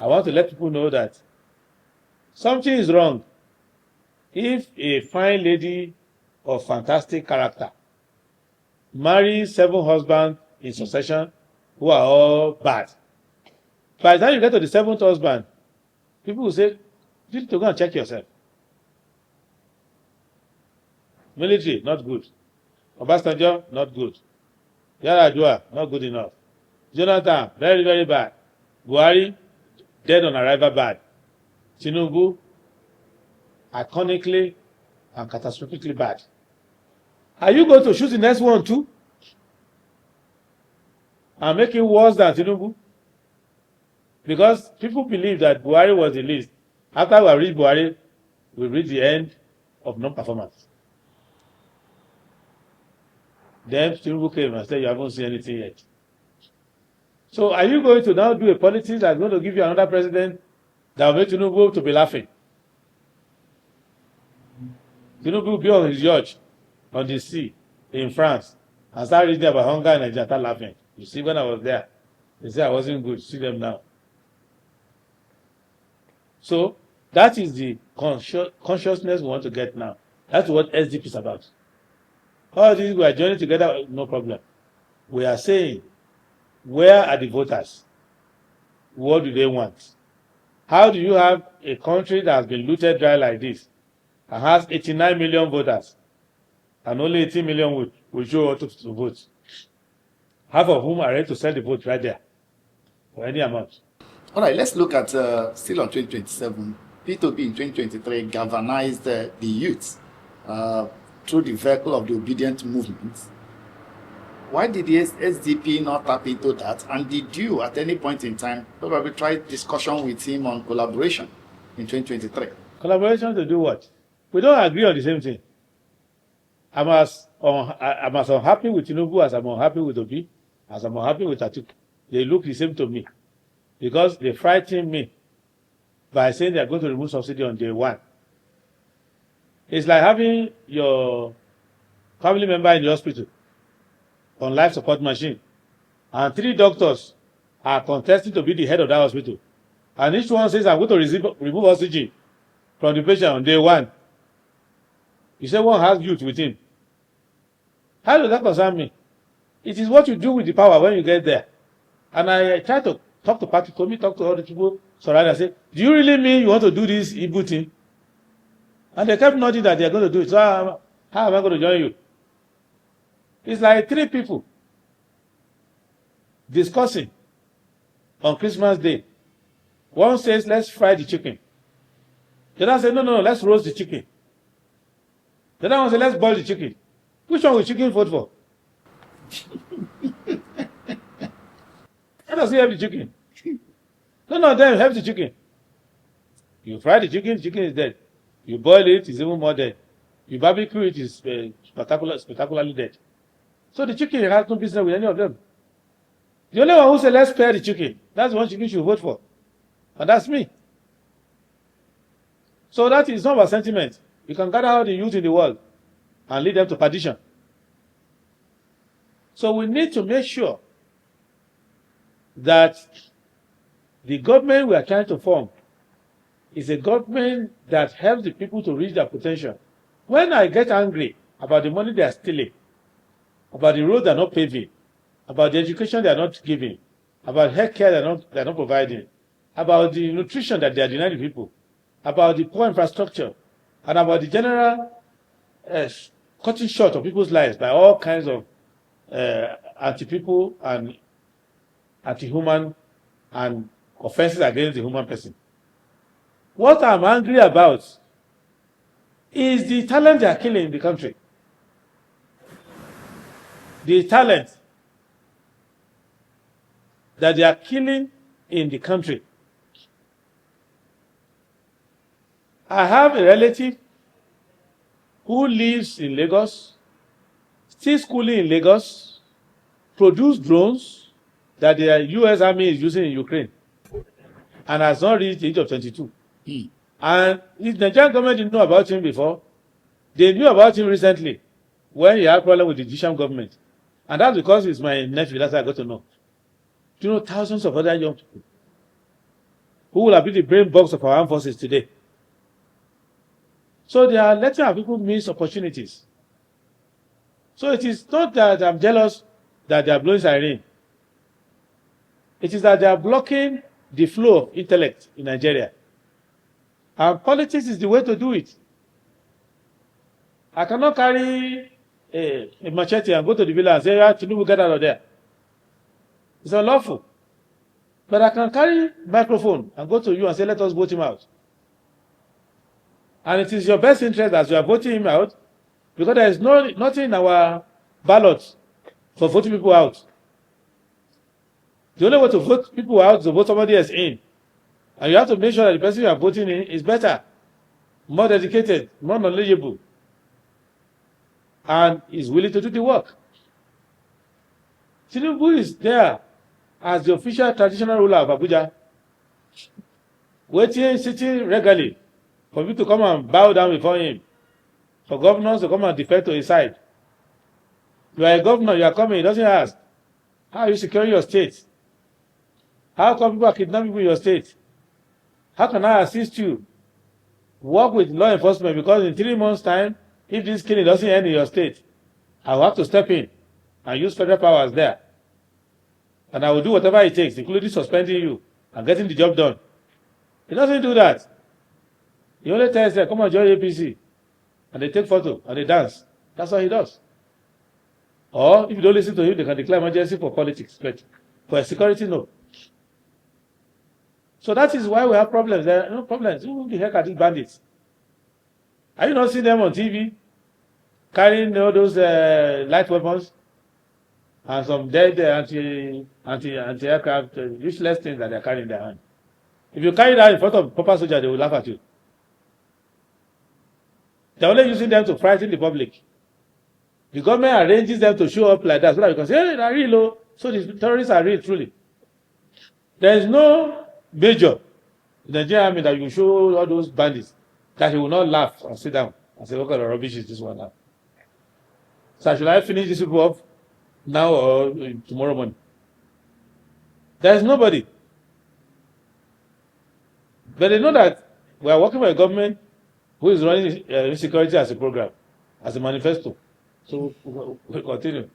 I want to let people know that something is wrong if a fine lady of fantastic character marries 7 husbands in succession who are all bad. By the time you get to the 7th husband, people will say, you need to go and check yourself. Military, not good. Obasanjo, not good. Yaradua, not good enough. Jonathan, very, very bad. Buhari, dead on arrival bad. Tinubu, iconically and catastrophically bad. Are you going to choose the next one too? And make it worse than Tinubu? Because people believe that Buhari was the least. After we reach Buhari, we reach the end of non-performance. Then Tinubu came and said, you haven't seen anything yet. So are you going to now do a politics that's going to give you another president that will make Tinubu to be laughing? Tinubu will be on his yacht on the sea in France and start reading about hunger and Nigeria, start laughing. You see, when I was there, they said I wasn't good. See them now. So that is the consciousness we want to get now. That's what SDP is about. All these we are joining together, no problem. We are saying, where are the voters? What do they want? How do you have a country that has been looted dry like this and has 89 million voters and only 18 million will show up to vote? Half of whom are ready to sell the vote right there for any amount. All right, let's look at still on 2027. P2P in 2023 galvanized the youth through the vehicle of the obedient movement. Why did the SDP not tap into that? And did you, at any point in time, probably try discussion with him on collaboration in 2023? Collaboration to do what? We don't agree on the same thing. I'm as unhappy with Tinubu as I'm unhappy with Obi, as I'm unhappy with Atiku. They look the same to me because they frighten me by saying they're going to remove subsidy on day 1. It's like having your family member in the hospital on life support machine, and 3 doctors are contesting to be the head of that hospital, and each one says, I'm going to remove oxygen from the patient on day 1. You say one has youth with him. How does that concern me? It is what you do with the power when you get there. And I try to talk to Patrick, talk to all the people surrounding and say, do you really mean you want to do this Igbo thing? And they kept nodding that they are going to do it. So how am I going to join you? It's like 3 people discussing on Christmas Day. One says, let's fry the chicken. The other says, no, let's roast the chicken. The other one says, let's boil the chicken. Which one will chicken vote for? How does he have the chicken? None of them have the chicken. You fry the chicken is dead. You boil it, it's even more dead. You barbecue it, is spectacularly dead. So the chicken has no business with any of them. The only one who said, let's spare the chicken, that's the one chicken should vote for. And that's me. So that is not about sentiment. You can gather all the youth in the world and lead them to perdition. So we need to make sure that the government we are trying to form is a government that helps the people to reach their potential. When I get angry about the money they are stealing, about the road they are not paving, about the education they are not giving, about health care they are not providing, about the nutrition that they are denying the people, about the poor infrastructure, and about the general cutting short of people's lives by all kinds of anti-people and anti-human and offenses against the human person. What I'm angry about is the talent they are killing in the country. The talent that they are killing in the country. I have a relative who lives in Lagos, still schooling in Lagos, produce drones that the US Army is using in Ukraine, and has not reached the age of 22. And the Nigerian government didn't know about him before. They knew about him recently when he had problem with the Egyptian government. And that's because he's my nephew. That's how I got to know. Do you know thousands of other young people? who will have been the brain box of our armed forces today. So they are letting our people miss opportunities. So it is not that I'm jealous that they are blowing siren. It is that they are blocking the flow of intellect in Nigeria. And politics is the way to do it. I cannot carry a machete and go to the villa and say, "Ah, Tinubu, get out of there." It's unlawful. But I can carry microphone and go to you and say, "Let us vote him out." And it is your best interest as you are voting him out, because there is nothing in our ballot for voting people out. The only way to vote people out is to vote somebody else in. And you have to make sure that the person you are voting in is better, more dedicated, more knowledgeable, and is willing to do the work. Tinubu is there as the official traditional ruler of Abuja, waiting, sitting regularly for people to come and bow down before him, for governors to come and defect to his side. You are a governor, you are coming, he doesn't ask, how are you securing your state? How come people are kidnapping people in your state? How can I assist you? Work with law enforcement, because in 3 months' time, if this killing doesn't end in your state, I will have to step in and use federal powers there. And I will do whatever it takes, including suspending you and getting the job done. He doesn't do that. He only tells them, "Come on, join APC." And they take photo and they dance. That's what he does. Or if you don't listen to him, they can declare emergency for politics. But for security, no. So that is why we have problems. There are no problems. Who the heck are these bandits? Are you not seeing them on TV carrying all those light weapons and some dead anti-aircraft useless things that they are carrying in their hand? If you carry that in front of proper soldiers, they will laugh at you. They're only using them to frighten the public. The government arranges them to show up like that so that you can say, "Hey, they're real low." So the terrorists are real, truly. There is no major in the Nigerian army that you show all those bandits that he will not laugh and sit down and say, "What kind of rubbish is this one now?" So should I finish this people off now or tomorrow morning? There is nobody. But they know that we are working for a government who is running insecurity as a program, as a manifesto. So we'll continue.